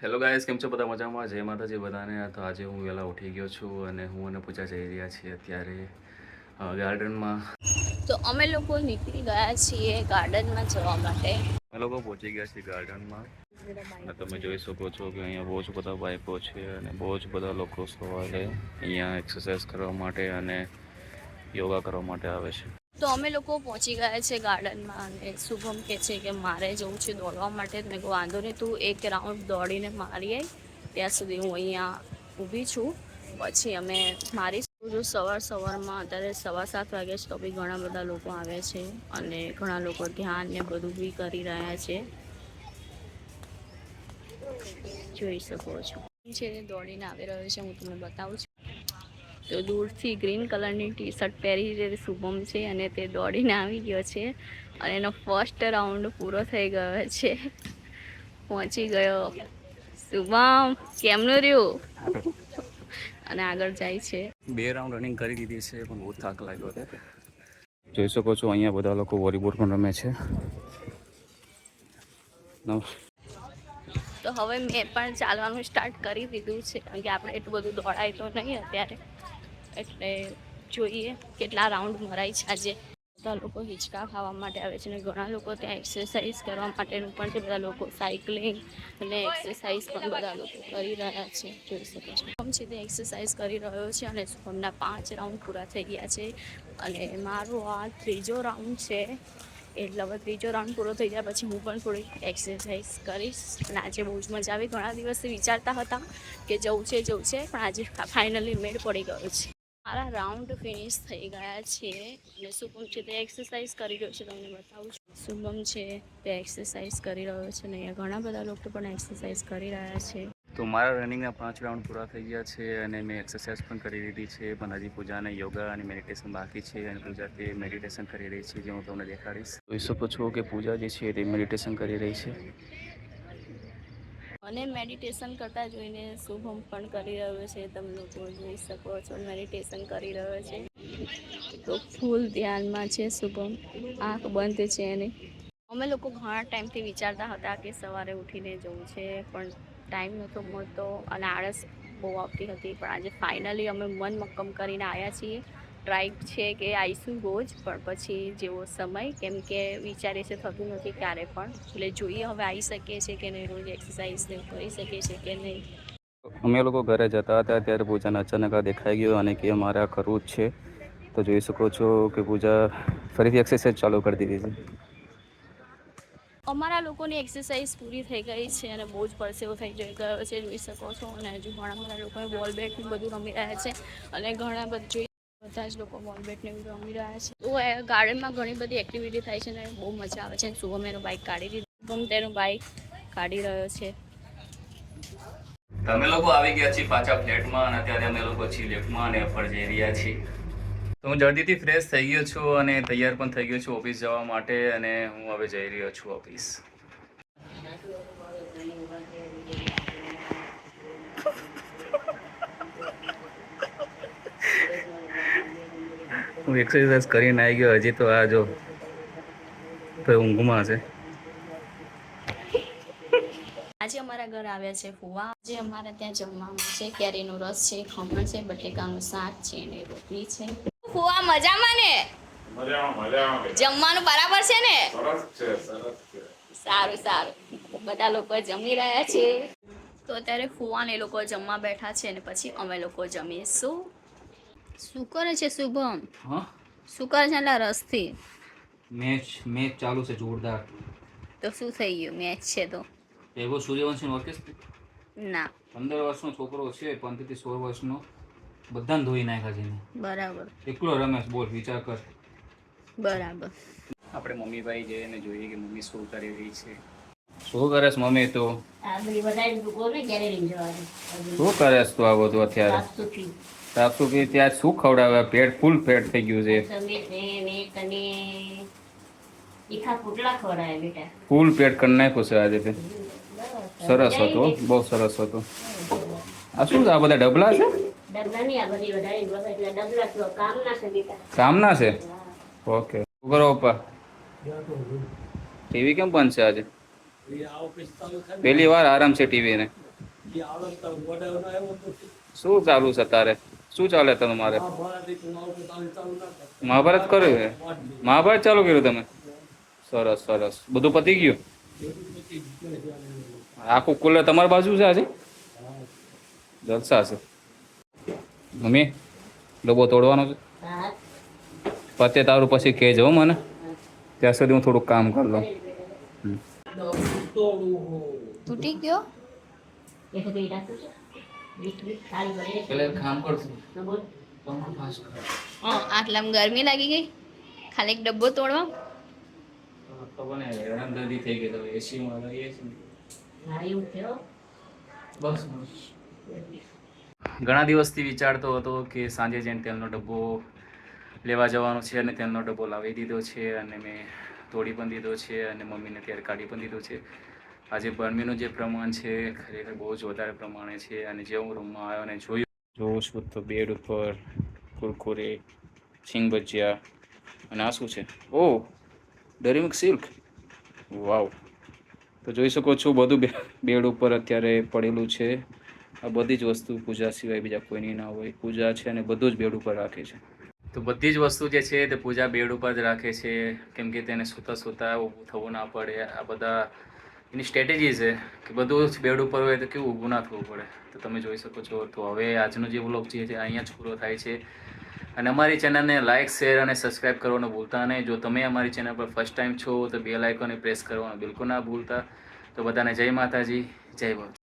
Hello guys, કેમ છો બધા? મજામાં? જય માતાજી બધાને. તો આજે હું વહેલા ઉઠી ગયો છું અને હું અને પૂજા જઈ રહ્યા છીએ અત્યારે ગાર્ડનમાં. તો અમે લોકો નીકળી ગયા છીએ ગાર્ડનમાં જવા માટે. અમે લોકો પહોંચી ગયા છીએ ગાર્ડનમાં. તમે જોઈ શકો છો કે અહીંયા બહુ જ બધા બાઈકો છે અને બહુ જ બધા લોકો સવારે અહીંયા એક્સરસાઇઝ કરવા માટે અને યોગા કરવા માટે આવે છે. તો અમે લોકો પહોંચી ગયા છે ગાર્ડનમાં અને શુભમ કહે છે કે મારે જવું છે દોડવા માટે. મેં કહું વાંધો નહીં, તું એક રાઉન્ડ દોડીને મારીએ ત્યાં સુધી હું અહીંયા ઊભી છું, પછી અમે મારીશું. સવારમાં અત્યારે 7:15 વાગ્યા છે તો બી ઘણા બધા લોકો આવે છે અને ઘણા લોકો ધ્યાન ને બધું બી કરી રહ્યા છે, જોઈ શકો છો. છે દોડીને આવી રહ્યો છે, હું તમને બતાવું છું. તો દૂરથી ગ્રીન કલરની ટી શર્ટ પહેરી શુભમ છે અને તે દોડીને આવી ગયો છે અને એનો ફર્સ્ટ રાઉન્ડ પૂરો થઈ ગયો છે. પહોંચી ગયો શુભમ. કેમનું રહ્યું? અને આગળ જાય છે. 2 રાઉન્ડ રનિંગ કરી દીધી છે પણ બહુ થાક લાગ્યો છે. જોઈ શકો છો અહીંયા બધા લોકો વોલીબોલ પણ રમે છે. તો હવે મેં પણ ચાલવાનું સ્ટાર્ટ કરી દીધું છે, કારણ કે આપણે એટલું બધું દોડાય તો નહીં અત્યારે, એટલે જોઈએ કેટલા રાઉન્ડ મરાય છે આજે. બધા લોકો હિંચકા ખાવા માટે આવે છે અને ઘણા લોકો ત્યાં એક્સરસાઇઝ કરવા માટેનું પણ છે. બધા લોકો સાયકલિંગ અને એક્સરસાઇઝ પણ બધા લોકો કરી રહ્યા છે, જોઈ શકો છો. શુભમ છે તે એક્સરસાઇઝ કરી રહ્યો છે અને શુભમના 5 રાઉન્ડ પૂરા થઈ ગયા છે અને મારો આ 3જો રાઉન્ડ છે. એટલે હવે 3જો રાઉન્ડ પૂરો થઈ જાય પછી હું પણ થોડીક એક્સરસાઇઝ કરીશ. અને આજે બહુ જ મજા આવી. ઘણા દિવસથી વિચારતા હતા કે જવું છે પણ આજે ફાઇનલી મેળ પડી ગયો છે. મારા રાઉન્ડ ફિનિશ થઈ ગયા છે અને શુભમ છે તે એક્સરસાઇઝ કરી રહ્યો છે, તમને બતાવું છું. શુભમ છે તે એક્સરસાઇઝ કરી રહ્યો છે અને અહીંયા ઘણા બધા લોકો પણ એક્સરસાઇઝ કરી રહ્યા છે. તો મારા રનિંગના 5 રાઉન્ડ પૂરા થઈ ગયા છે અને મેં એક્સરસાઇઝ પણ કરી દીધી છે, પણ હજી પૂજાને યોગા અને મેડિટેશન બાકી છે અને પૂજા તે મેડિટેશન કરી રહી છે, જે હું તમને દેખાડીશ. જોઈ શકો છો કે પૂજા જે છે તે મેડિટેશન કરી રહી છે. અને મેડિટેશન કરતા જોઈને શુભમ પણ કરી રહ્યો છે, તમે લોકો જોઈ શકો છો. મેડિટેશન કરી રહ્યો છે તો ફૂલ ધ્યાનમાં છે શુભમ, આંખ બંધ છે એની. અમે લોકો ઘણા ટાઈમથી વિચારતા હતા કે સવારે ઉઠીને જવું છે, પણ ટાઈમ નહોતો મળતો અને આળસ બહુ આવતી હતી. પણ આજે ફાઇનલી અમે મન મક્કમ કરીને આવ્યા છીએ. ટ્રાય છે કે આવીશું રોજ, પણ પછી જેવો સમય, કેમ કે વિચારે છે થતું નથી ક્યારે પણ, એટલે જોઈએ હવે આવી શકીએ છીએ કે નહીં, રોજ એક્સરસાઇઝ કરી શકીએ છીએ કે નહીં. અમે લોકો ઘરે જતા હતા ત્યારે પૂજાને અચાનક દેખાઈ ગયો અને કે મારે આ કરવું જ છે. તો જોઈ શકો છો કે પૂજા ફરીથી એક્સરસાઇઝ ચાલુ કરી દીધી છે. અમારા લોકોની એક્સરસાઇઝ પૂરી થઈ ગઈ છે અને બહુ જ પરસેવો થઈ ગયો છે, જોઈ શકો છો. અને હજુ ઘણા બધા લોકોએ બોલ બેટ ને બધું રમી રહ્યા છે અને ઘણા બધા જ લોકો બોલ બેટ ને બધું રમી રહ્યા છે. તો ગાર્ડનમાં ઘણી બધી એક્ટિવિટી થાય છે અને બહુ મજા આવે છે. શુભમ એનું બાઇક કાઢી દીધું, શુભમ તેનું બાઇક કાઢી રહ્યો છે. અમે લોકો આવી ગયા છીએ પાછા ફ્લેટમાં અને અત્યારે અમે લોકો છીએ લેફ્ટમાં અને અપર જઈ રહ્યા છીએ. તો હું જલ્દીથી ફ્રેશ થઈ ગયો છું અને તૈયાર પણ થઈ ગયો છું ઓફિસ જવા માટે, અને હું હવે જઈ રહ્યો છું ઓફિસ. હું એક્સરસાઇઝ કરીને આવી ગયો, હજી તો આ જો તો ઊંઘમાં છે. આજે અમારા ઘર આવ્યા છે ફુવા. આજે અમારે ત્યાં જમવામાં છે કેરીનો રસ છે, ખમણ છે, બટેકાનું શાક છે અને રોટલી છે. ફુવા મજામાં ને? જમવાનું બરાબર છે ને? સારું. બધા લોકો જમી રહ્યા છે. તો અત્યારે ફુવા ને એ લોકો જમવા બેઠા છે અને પછી અમે લોકો જમીશું. શું કરે છે શુભમ? શું કરે છે એટલે રસથી? મેચ ચાલુ છે જોરદાર. તો શું થઈ ગયું? મેચ છે તો એવો સૂર્યવંશી ઓળખે ના. 15 વર્ષનો છોકરો છે, 15 થી 16 વર્ષનો, બધાને ધોઈ નાખ્યા છે. બરાબર. એકલો રમેશ, બોલ, વિચાર કર. બરાબર. આપણે મમ્મી ભાઈ જઈને જોઈએ કે મમ્મી શું કરી રહી છે. શું કરે છે મમ્મી? તું શું કરે છે તું આ બધું અત્યારે? સાફસુફી ત્યાં શું ખવડાવે? પેટ ફૂલ પેટ થઈ ગયું છે. ફૂલ પેટ કરી નાખ્યું છે આજે. સરસ હતું, બહુ સરસ હતું. આ શું છે? આ બધા ડબલા છે? કામના છે? ઓકે. શું કરો પપ્પા? ટીવી કેમ બંધ છે આજે? પહેલી વાર આરામ છે ટીવી ને. શું ચાલુ છે તારે? શું ચાલે તમારે? મહાભારત કર્યું છે? મહાભારત ચાલુ કર્યું તમે? સરસ સરસ. બધું પતી ગયું? આખું કુલે તમારી બાજુ છે આજે? જલસા છે. મમ્મી ડબ્બો તોડવાનો છે? પતે તારું પછી કહેજો હો મને. ત્યાં સુધી હું થોડુંક કામ કરી લઉં. તૂટી ગયો? કામ કરશું. આટલામાં ગરમી લાગી ગઈ ખાલી એક ડબ્બો તોડવા. ખબર ને હેરાનગતિ થઈ ગઈ. તો એસીમાં રહીએ છીએ. બસ ઘણા દિવસથી વિચારતો હતો કે સાંજે જઈને તેલનો ડબ્બો લેવા જવાનો છે અને તેલનો ડબ્બો લાવી દીધો છે અને મેં તોડી પણ દીધો છે અને મમ્મીને ત્યારે કાઢી પણ દીધો છે. આજે ગરમીનું જે પ્રમાણ છે ખરેખર બહુ જ વધારે પ્રમાણે છે અને જે હું રૂમમાં આવ્યો અને જોઉં છું તો બેડ ઉપર કુરકુરે, સિંગ ભજીયા અને આ શું છે? ઓહ, ડેરી સિલ્ક. વાવ. તો જોઈ શકો છો બધું બેડ ઉપર અત્યારે પડેલું છે. આ બધી જ વસ્તુ પૂજા સિવાય બીજા કોઈની ના હોય. પૂજા છે અને બધું જ બેડ ઉપર રાખે છે. તો બધી જ વસ્તુ જે છે તે પૂજા બેડ ઉપર જ રાખે છે કેમ કે તેને સૂતા સૂતા ઊભું થવું ના પડે. આ બધા એની સ્ટ્રેટેજી છે કે બધું જ બેડ ઉપર હોય તો કેવું ઊભું ના થવું પડે. તો તમે જોઈ શકો છો. તો હવે આજનો જે વ્લોગ છે અહીંયા જ પૂરો થાય છે અને અમારી ચેનલને લાઇક, શેર અને સબસ્ક્રાઈબ કરવાનું ભૂલતા નહીં. જો તમે અમારી ચેનલ પર ફર્સ્ટ ટાઈમ છો તો બેલ આઇકોનને પ્રેસ કરવાનું બિલકુલ ના ભૂલતા. તો બધાને જય માતાજી, જય બાબા.